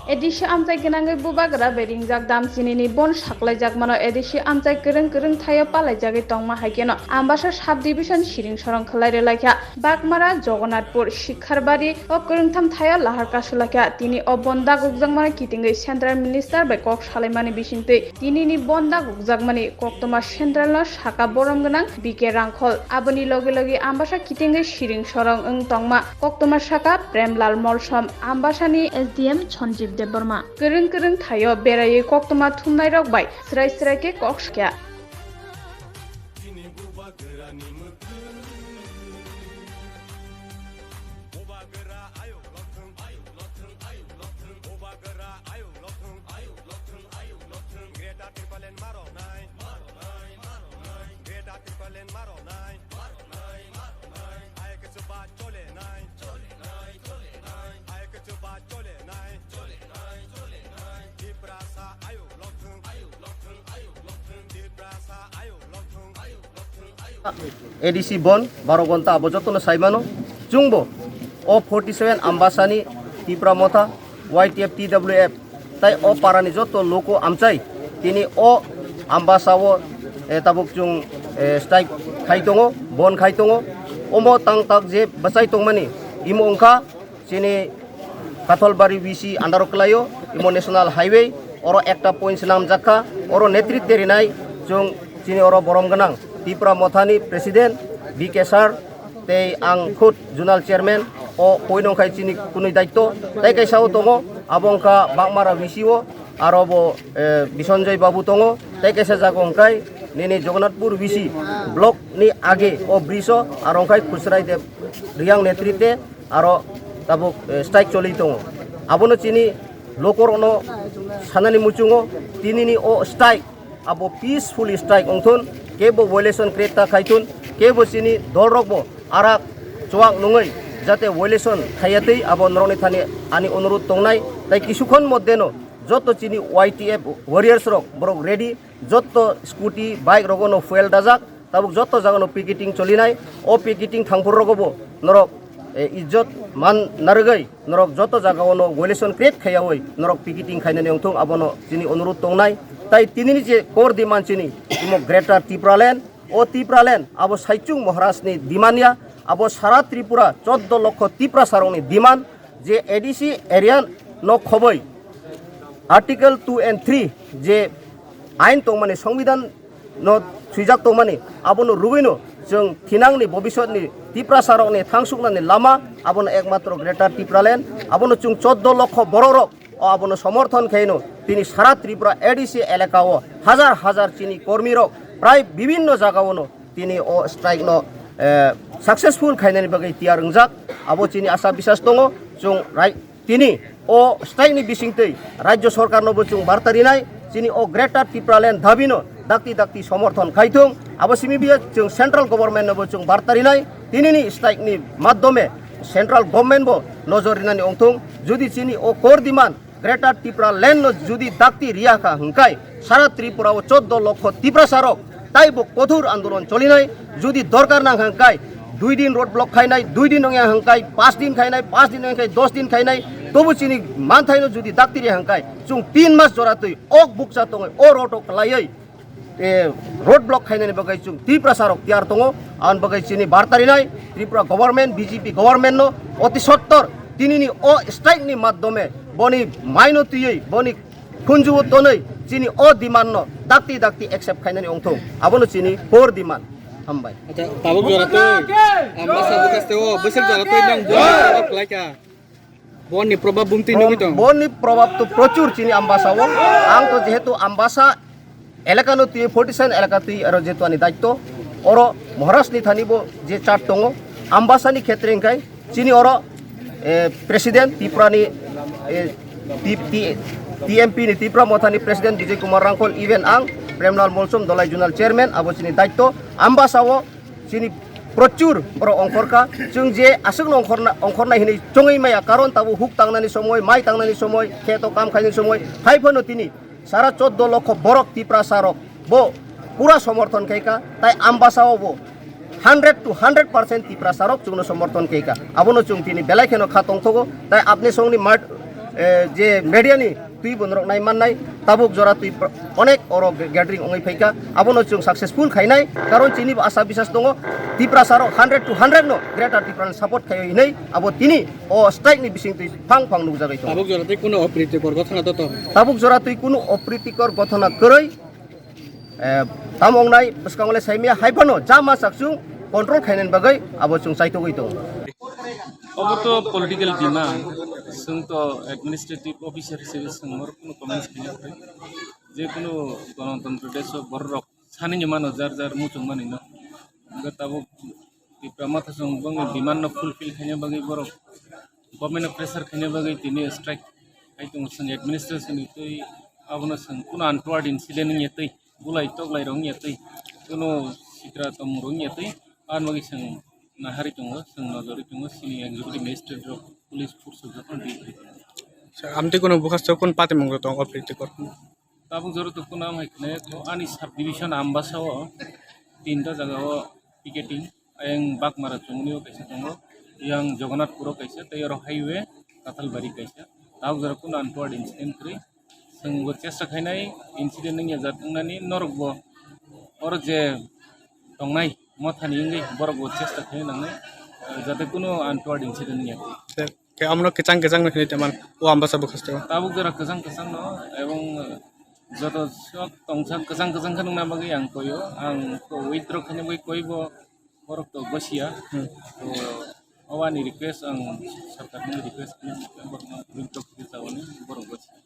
Edisi amcai kenangai bubagra beringjak dam sinini bon saklaijak mano edisi amcai kereng thayo palaijagi tongma haikeno ambasa sub division siring sorong khlaire laikha bakmara Jagannathpur Shikharbari o kerengtham thayo lahar kasulakha tini o bonda gugjak mano kitingai central minister bai kok salaimani bisingtui tinini bonda gugjak mani koktoma central no saka borom gnang bike rangkhol aboni loge ambasa kitingai siring sorong ong tongma koktoma saka Premlal Molsom ambasani SDM Chonjib Deborma kereng thayo beraye koktoma thumnai rok bai srai ke kokskya ADC Bon Barogonta Abojotono Saimano Jungbo O 47 Ambasani Tipra Mota YTF TWF Tai O Parani Joto Loko Amchai Tini O Ambasawo Tabuk Jung Strike Kaitongo Bon Kaitongo Omo Tang Tak Je Basai Tongmani Imo Ongka Sini Katholbari Visi Andaroklayo Imo National Highway Oro Ekta Points Nam Jaka Oro Netrit Terinai Jung Sini Oro Borom Ganang Tipra Mothani Presiden BK Sar tei ang khut Junal Chairman o poinong khai chini kunui daitto tai kaisao tongo abongka bakmara bisio arobo Bisonjoy Babu tongo tai kaisa jagongkai nini Jagannathpur bisi blok ni age o briso arongkai khusrai de riang netrite aro tabuk strike choli tongo abono chini lokorono sanani muchungo tinini o strike abo peaceful strike ongthun kebo violation kreta khaitun kebo sini dolrokbo arak chuak nungai jate violation khayatei abo noroni thani ani onurut tongnai tai kisukhon moddeno joto chini YTF warriors rok borok ready joto scooty bike rogono fuel dajak tabuk joto jagano picketing cholinai o picketing thangpur rogobo norok izzot man nargai norok joto jagaono violation create khayawoi norok picketing khainani ongthung abono chini onurut tongnai tai tinini je kor diman chini imo Greater Tipraland o Tipraland abo Saichung Maharaj ni dimania abo Sara Tripura 14 লক্ষ Tipra sarong ni diman je ADC area no khoboi Article 2 and 3 je ain tongmani সংবিধান no suijak tongmani abono rugoino jeng thinangni bobisotni Tipra sarong ni thangsuknani lama abono ekmatro Greater Tipraland abono chung 14 লক্ষ bororok o abono সমর্থন খেইনো তিনি সারা Tripura ADC এলাকাও হাজার চিনি কর্মীরক প্রায় বিভিন্ন জায়গাওনো তিনি ও স্ট্রাইক ন সাকসেসফুল খাইনানি বাগৈ তিয়ার রংজাক আবো চিনি আশা বিশ্বাস দङ जों তিনি ও স্ট্রাইকনি বিসিংতৈ রাজ্য সরকার নবো जों বার্তারিনাই চিনি ও গ্রেটার ত্রিপুরাল্যান্ড দাবিনো দাক্তি সমর্থন খাইথং আবো সিমিবিয়া जों সেন্ট্রাল গভর্নমেন্ট নবো जों বার্তারিনাই তিনিনি স্ট্রাইকনি মাধ্যমে সেন্ট্রাল গভর্নমেন্ট বো নজরিনানি অংথং যদি চিনি ও core দিমান Greater Tipraland no judi dakti riaka hungkai Sara Tripura o 14 লক্ষ Tipra sarok taibo kothur andolon cholinai judi dorkar nang hungkai 2 din road block khainai 2 din nong hungkai 5 din khainai 5 din hungkai 10 din khainai tobu chini manthai no judi dakti ri hungkai chung 3 mas joratui ok buksa tongai o roto klaiai road block khainani bagai chung Tipra sarok tiar tongo an bagai chini bartarinai Tripura government BJP government no oti sottor tinini o strike ni maddome boni mainotiyei boni khunjuo tonoi chini o demand no dakti accept khainani ongthong abono chini for demand hambai acha tabuk jorato amba sabu kasteo besek jorato nang bon laika boni probab bumti nungi tong boni probab to prochur chini ambasawo ang to jehetu ambasa elakano ti 47 elaka ti aro jetu ani daitto oro Maharashtra ni thanibo je chart tongo ambasani khetreng kai chini oro Presiden Tiprani TMP ni Tipra Mothani Presiden Vijay Kumar Rangkol even ang Premlal Molsom Dolai Junal Chairman abo sini daitto ambasawo sini প্রচুর বড় অঙ্করকা जों যে আসুক অঙ্করনা হিনি চঙই মায়া কারণ তাবু hook টাংনানি সময় মাই টাংনানি সময় খেত কাম খাইনি সময় ফাইফনো তিনি সারা 14 লক্ষ বরক তিপ্রা সারক বো পুরা সমর্থন খাইকা তাই আমবাসাও বো 100 to 100% tipra sarok chungno সমর্থন keika abono chung tini belai kheno khatong thogo tai apni songni mat je media ni tui bonrok nai mannai tabuk jora tui onek oro gathering ongai phaika abono chung successful khainai karon chini asa bisas tongo tipra sarok 100 to 100 no greater tipra support khayo hinai abo tini o strike ni bising tui phang nukjagai to tabuk jorate কোনো অপ্রীতিকর ঘটনা তো tabuk jora tui kuno opritikor gothona koroi tamong nai bskangole saimia haibano jama sakchung control khainen bagai abo chung saitogoi to अब तो political demand जों तो administrative अफिसार हिसाबै जों मोर कुनो कमेन्ट्स खालामाखै जेकुनु गणतन्त्र देशो बररक सानैनि मानो जार जार मुचुं मानिनो गताबो तिप्रा माथा जों बंग डिमान्ड न फुलफिल खायनो बागै बरक गभर्नमेन्ट प्रेसार खायनो बागै दिनै स्ट्राइक आइतों जों एडमिनिस्ट्रेशन तै आबनो जों कुनो आनटवार्ड इन्सिडेन्ट नियतै बुलाइ तगलाइ रं नियतै कुनो सित्रा तमरं नियतै आन बागै जों नाहारि दङ जों नजरि दङ सिनि एक्जिकिउटिभ मेजिस्ट्रेट पुलिस फोर्स जखन দি আমতে কোনো বুকাস্ত কোন পাতে মঙ্গ তো অপ্রীতিকর তাবুক জরত কোন নাম হাইকনে তো আনি সাব ডিভিশন আমবাসাও তিনটা জায়গাও পিকেটিং আং বাকমারা চুমনিও কাইছে দङ ইয়াং জগন্নাথপুর কাইছে তৈর হাইওয়ে কাতালবাড়ি কাইছে তাবুক জর কোন আনটওয়ার্ड ইনसिडेंट फ्री जोंबो चेष्टा खायनाय इनसिडेंट निया जादोंनानि नरगबो और जे दंनाय मथानि इंगै बरगबो चेष्टा खायनांनाय जाते कुनो आनटवार्ड इनसिडेंट निया কে আমরা কেচাং কেচাং নখনি তেমান ও Ambassa বুকাস্ত tabuk jara kesang kesang no ebong joto sok tongsak kesang kesang kan na bagi ang koyo ang ko withdraw kanya boy koibo borok to gosia to awani request ang sarkar ni request ni borok withdraw kita awani borok gosia